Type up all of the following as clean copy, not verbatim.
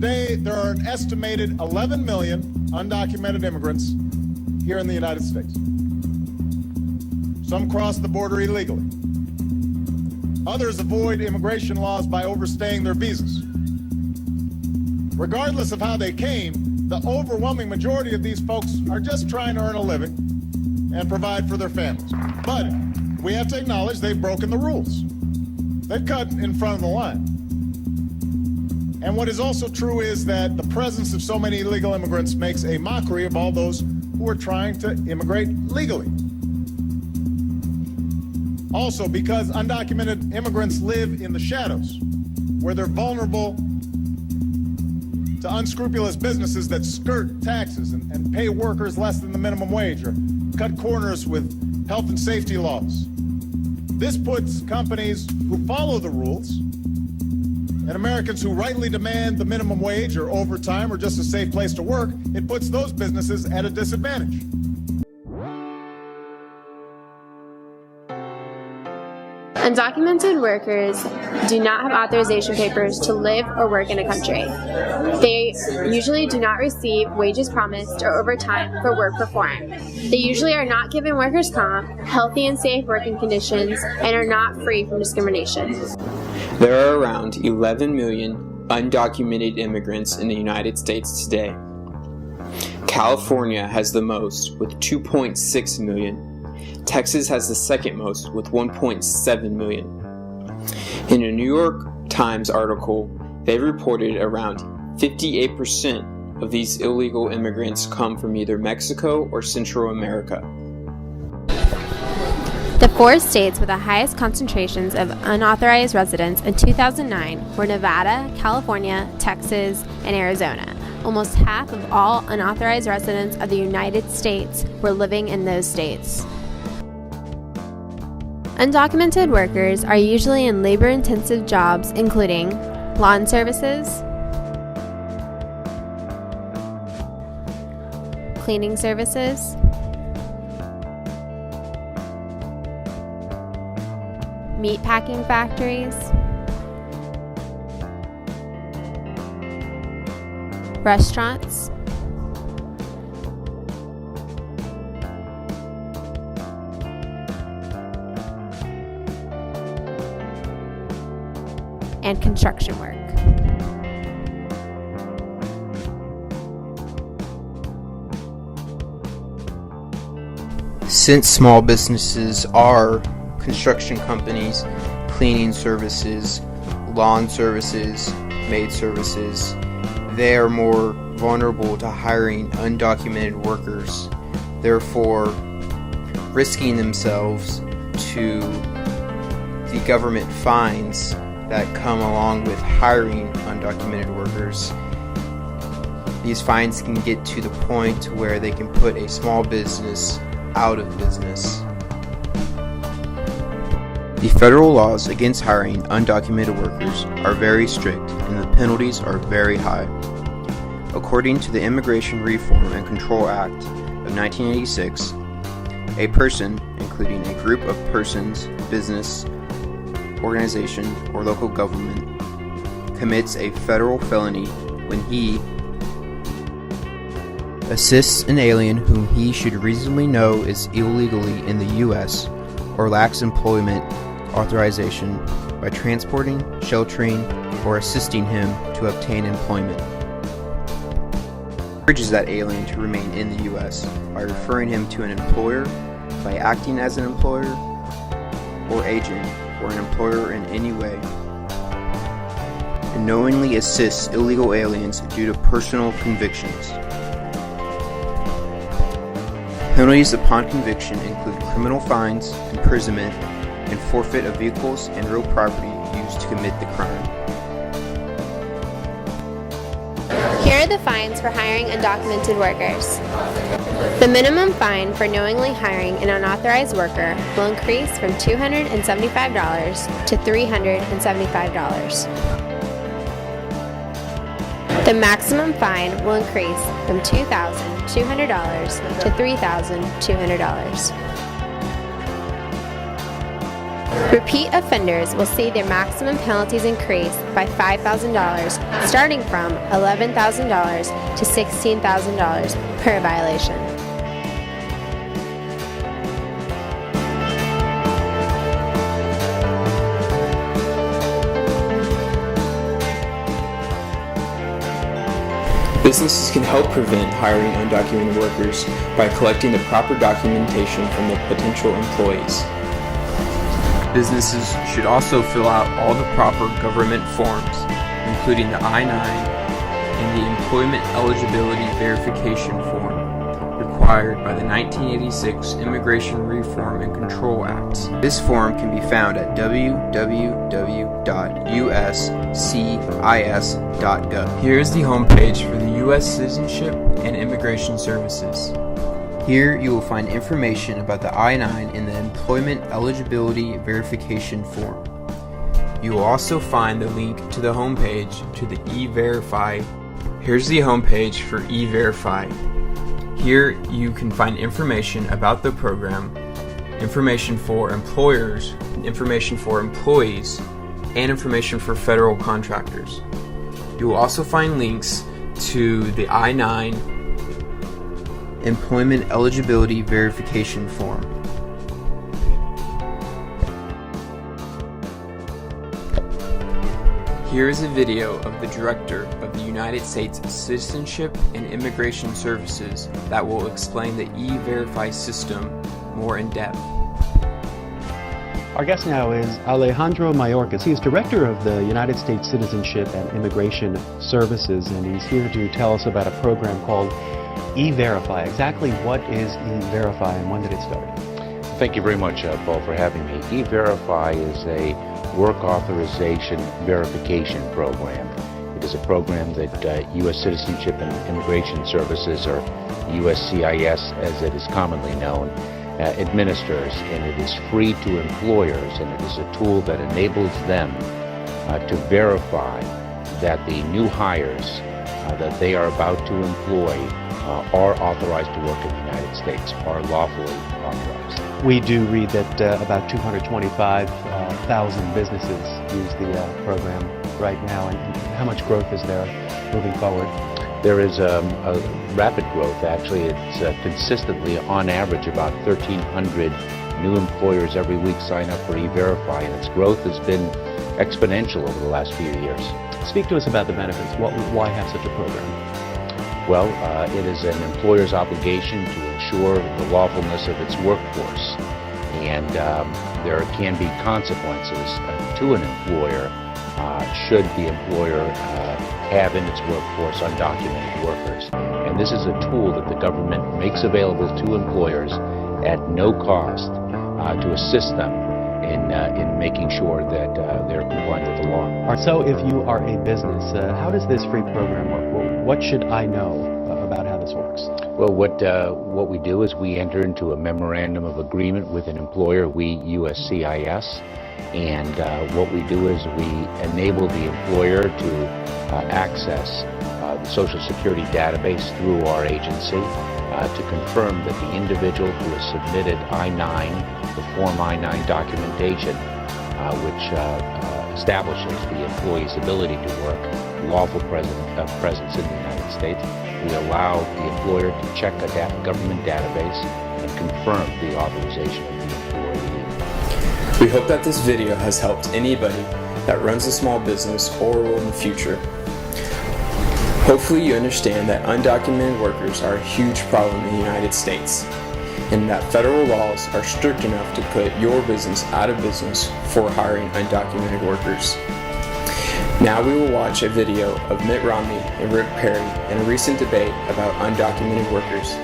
Today, there are an estimated 11 million undocumented immigrants here in the United States. Some cross the border illegally. Others avoid immigration laws by overstaying their visas. Regardless of how they came, the overwhelming majority of these folks are just trying to earn a living and provide for their families. But we have to acknowledge they've broken the rules. They've cut in front of the line. And what is also true is that the presence of so many illegal immigrants makes a mockery of all those who are trying to immigrate legally. Also, because undocumented immigrants live in the shadows, where they're vulnerable to unscrupulous businesses that skirt taxes and pay workers less than the minimum wage or cut corners with health and safety laws. This puts companies who follow the rules and Americans who rightly demand the minimum wage or overtime or just a safe place to work, it puts those businesses at a disadvantage. Undocumented workers do not have authorization papers to live or work in a country. They usually do not receive wages promised or overtime for work performed. They usually are not given workers' comp, healthy and safe working conditions, and are not free from discrimination. There are around 11 million undocumented immigrants in the United States today. California has the most with 2.6 million. Texas has the second most with 1.7 million. In a New York Times article, they reported around 58% of these illegal immigrants come from either Mexico or Central America. The 4 states with the highest concentrations of unauthorized residents in 2009 were Nevada, California, Texas, and Arizona. Almost half of all unauthorized residents of the United States were living in those states. Undocumented workers are usually in labor-intensive jobs including lawn services, cleaning services, meat packing factories, restaurants, and construction work. Since small businesses are construction companies, cleaning services, lawn services, maid services, they are more vulnerable to hiring undocumented workers, therefore risking themselves to the government fines that come along with hiring undocumented workers. These fines can get to the point where they can put a small business out of business. The federal laws against hiring undocumented workers are very strict and the penalties are very high. According to the Immigration Reform and Control Act of 1986, a person, including a group of persons, business, organization, or local government, commits a federal felony when he assists an alien whom he should reasonably know is illegally in the U.S. or lacks employment authorization by transporting, sheltering, or assisting him to obtain employment. Encourages that alien to remain in the U.S. by referring him to an employer, by acting as an employer or agent, or an employer in any way, and knowingly assists illegal aliens due to personal convictions. Penalties upon conviction include criminal fines, imprisonment, and forfeit of vehicles and real property used to commit the crime. Here are the fines for hiring undocumented workers. The minimum fine for knowingly hiring an unauthorized worker will increase from $275 to $375. The maximum fine will increase from $2,200 to $3,200. Repeat offenders will see their maximum penalties increase by $5,000, starting from $11,000 to $16,000 per violation. Businesses can help prevent hiring undocumented workers by collecting the proper documentation from the potential employees. Businesses should also fill out all the proper government forms, including the I-9 and the Employment Eligibility Verification Form, required by the 1986 Immigration Reform and Control Acts. This form can be found at www.uscis.gov. Here is the homepage for the U.S. Citizenship and Immigration Services. Here you will find information about the I-9 and the Employment Eligibility Verification Form. You will also find the link to the homepage to the EVerify. Here's the homepage for EVerify. Here you can find information about the program, information for employers, information for employees, and information for federal contractors. You will also find links to the I-9 Employment Eligibility Verification Form. Here is a video of the Director of the United States Citizenship and Immigration Services that will explain the EVerify system more in depth. Our guest now is Alejandro Mayorkas. He is Director of the United States Citizenship and Immigration Services, and he's here to tell us about a program called EVerify. Exactly what is EVerify and when did it start? Thank you very much, Paul, for having me. EVerify is a work authorization verification program. It is a program that U.S. Citizenship and Immigration Services, or USCIS as it is commonly known, administers, and it is free to employers, and it is a tool that enables them to verify that the new hires that they are about to employ are authorized to work in the United States, are lawfully authorized. We do read that about 225,000 businesses use the program right now, and how much growth is there moving forward? There is a rapid growth. Actually, it's consistently, on average, about 1,300 new employers every week sign up for EVerify, and its growth has been exponential over the last few years. Speak to us about the benefits. Why have such a program? Well, it is an employer's obligation to ensure the lawfulness of its workforce, and there can be consequences to an employer should the employer have in its workforce undocumented workers. And this is a tool that the government makes available to employers at no cost to assist them in making sure that they're compliant with the law. So if you are a business, how does this free program work? What should I know about how this works? Well, what we do is we enter into a memorandum of agreement with an employer, we USCIS, and what we do is we enable the employer to access the Social Security database through our agency to confirm that the individual who has submitted I-9, the Form I-9 documentation, which establishes the employee's ability to work, lawful presence in the United States. We allow the employer to check a government database and confirm the authorization of the employee. We hope that this video has helped anybody that runs a small business or will in the future. Hopefully you understand that undocumented workers are a huge problem in the United States, and that federal laws are strict enough to put your business out of business for hiring undocumented workers. Now we will watch a video of Mitt Romney and Rick Perry in a recent debate about undocumented workers.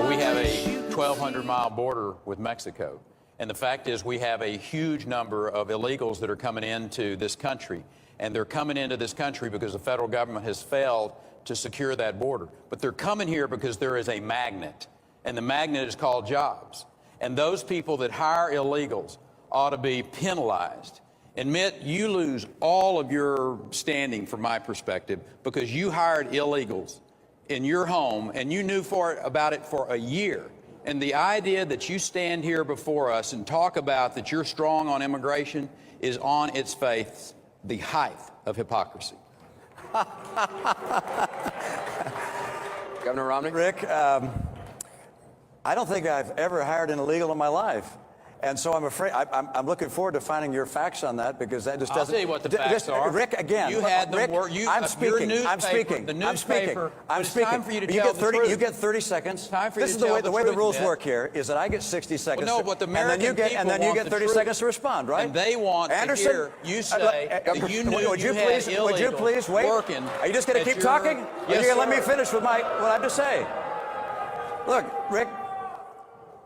We have a 1,200-mile border with Mexico, and the fact is we have a huge number of illegals that are coming into this country, and they're coming into this country because the federal government has failed to secure that border. But they're coming here because there is a magnet, and the magnet is called jobs. And those people that hire illegals ought to be penalized. And Mitt, you lose all of your standing from my perspective because you hired illegals in your home and you knew about it for a year. And the idea that you stand here before us and talk about that you're strong on immigration is on its face the height of hypocrisy. Governor Romney? Rick, I don't think I've ever hired an illegal in my life. And so I'm afraid, I'm looking forward to finding your facts on that, because that just doesn't... I'll tell you what the facts are. Rick, again... You had them work... I'm speaking. I'm speaking. The newspaper... I'm speaking. Time for you to tell the truth. You get 30 seconds. Time for you this to is tell the way the rules truth, work here, is that I get 60 seconds. Well, no, but the American and then you get 30 seconds to respond, right? And they want Anderson, to hear you say that you knew you had illegals would you please wait? Working. Are you just going to keep talking? Yes, or are you going to let me finish with what I have to say? Look, Rick...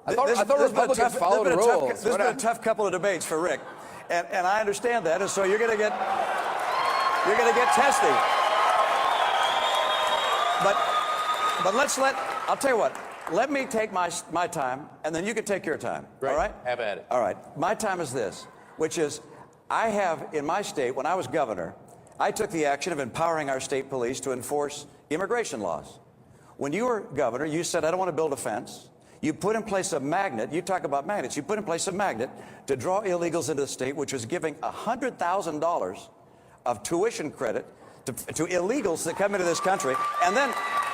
I thought Republicans followed rules. This has been a tough couple of debates for Rick, and I understand that, and so you're going to get testy. But I'll tell you what. Let me take my time, and then you can take your time. Right. All right? Have at it. All right. My time is this, which is, I have in my state, when I was governor, I took the action of empowering our state police to enforce immigration laws. When you were governor, you said, I don't want to build a fence. You put in place a magnet. You talk about magnets. You put in place a magnet to draw illegals into the state, which was giving $100,000 of tuition credit to illegals that come into this country. And then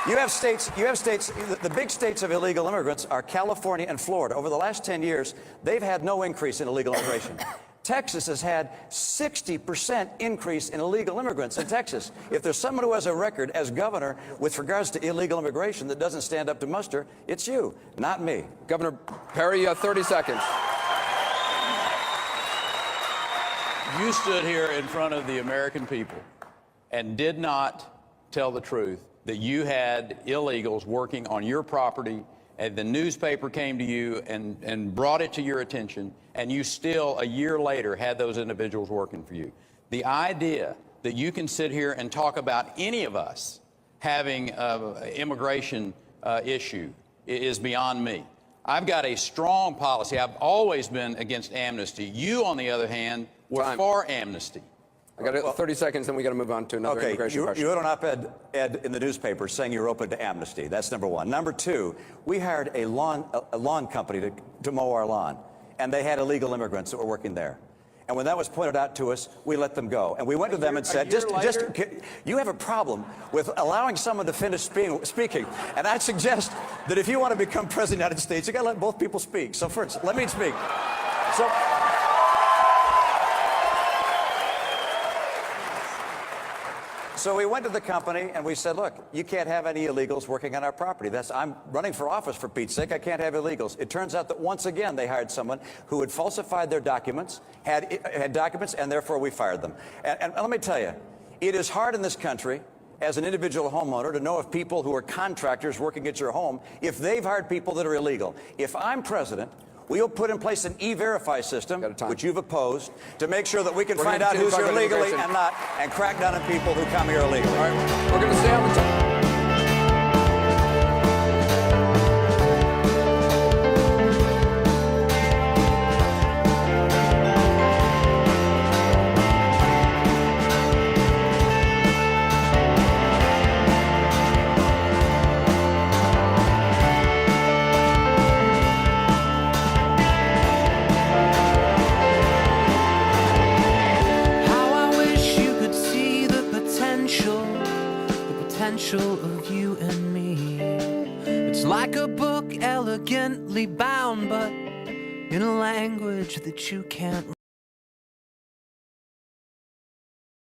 you have states, the big states of illegal immigrants are California and Florida. Over the last 10 years, they've had no increase in illegal immigration. Texas has had 60% increase in illegal immigrants in Texas. If there's someone who has a record as governor with regards to illegal immigration that doesn't stand up to muster, it's you, not me. Governor Perry, you have 30 seconds. You stood here in front of the American people and did not tell the truth that you had illegals working on your property, and the newspaper came to you and brought it to your attention, and you still, a year later, had those individuals working for you. The idea that you can sit here and talk about any of us having an immigration issue is beyond me. I've got a strong policy. I've always been against amnesty. You, on the other hand, were for amnesty. I got 30 seconds, then we got to move on to another immigration question. You had an op-ed in the newspaper saying you're open to amnesty. That's number one. Number two, we hired a lawn company to mow our lawn, and they had illegal immigrants that were working there. And when that was pointed out to us, we let them go. And we went to them and said, you have a problem with allowing someone to finish speaking. And I suggest that if you want to become president of the United States, you got to let both people speak. So first, let me speak. So we went to the company and we said, look, you can't have any illegals working on our property. I'm running for office, for Pete's sake. I can't have illegals. It turns out that once again they hired someone who had falsified their documents, had documents, and therefore we fired them. And let me tell you, it is hard in this country as an individual homeowner to know if people who are contractors working at your home, if they've hired people that are illegal. If I'm president, we'll put in place an EVerify system, which you've opposed, to make sure that we can find out who's here legally and not, and crack down on people who come here illegally. All right, we're going to stay on the top. Of you and me. It's like a book elegantly bound, but in a language that you can't